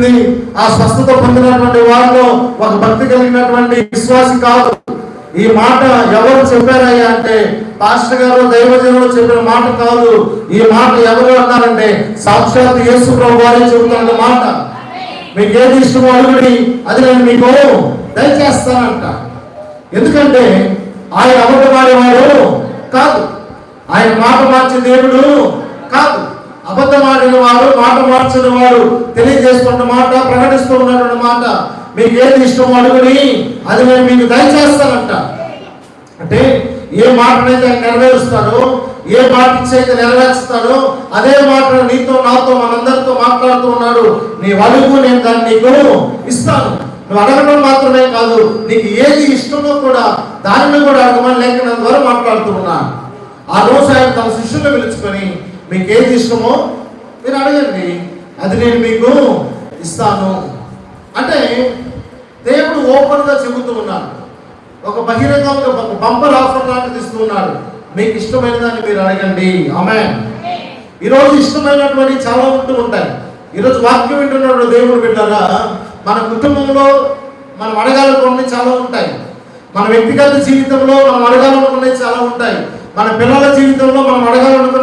పొందింది, ఆ స్వస్థత పొందినటువంటి వారిలో ఒక భక్తి కలిగినటువంటి విశ్వాసి కాదు. ఈ మాట ఎవరు చెప్పారయ్యా అంటే పాస్టర్ గారు దైవజనులు చెప్పిన మాట కాదు. ఈ మాట ఎవరు అన్నారంటే సాక్షాత్ యేసు ప్రభు వారే చెబుతున్న మాట. మీకు ఏది ఇష్టమో అడుగుడి, అది నేను మీకు దయచేస్తానంట. ఎందుకంటే ఆయన అబద్ధమాడేవాడు కాదు, ఆయన మాట మార్చే దేవుడు కాదు. అబద్ధమాడిన వాడు, మాట మార్చిన వాడు, తెలియజేస్తున్న మాట, ప్రకటిస్తూ ఉన్నటువంటి మాట. మీకు ఏది ఇష్టమో అడుగుని, అది నేను మీకు దయచేస్తానంట. అంటే ఏ మాటనైతే ఆయన నెరవేరుస్తాడో, ఏ మాట ఇచ్చైతే నెరవేరుస్తాడో, అదే మాట నీతో నాతో మనందరితో మాట్లాడుతూ ఉన్నాడు. నీ అడుగు, నేను దాన్ని నీకు ఇస్తాను. నువ్వు అడగడం మాత్రమే కాదు, నీకు ఏది ఇష్టమో కూడా దానిని కూడా అడగమని లేఖనం ద్వారా మాట్లాడుతూ ఉన్నాను. ఆ రోజు ఆయన తన శిష్యులను పిలుచుకొని మీకు ఏది ఇష్టమో మీరు అడగండి, అది నేను మీకు ఇస్తాను. అంటే దేవుడు ఓపెన్గా చెబుతూ ఉన్నాడు. ఒక బహిరంగంగా ఒక బంపర్ ఆఫర్ లాంటిది ఇస్తూ ఉన్నాడు. మీకు ఇష్టమైన దాన్ని మీరు అడగండి. ఆమేన్. ఈరోజు ఇష్టమైనటువంటి చాలా ఉంటూ ఉంటాయి. ఈరోజు వాక్యం వింటున్నాడు దేవుడు బిడ్డగా. మన కుటుంబంలో మనం అడగాలనుకున్నవి చాలా ఉంటాయి. మన వ్యక్తిగత జీవితంలో మనం అడగాలనుకున్నవి చాలా ఉంటాయి. మన పిల్లల జీవితంలో మనం అడగాలనుకున్న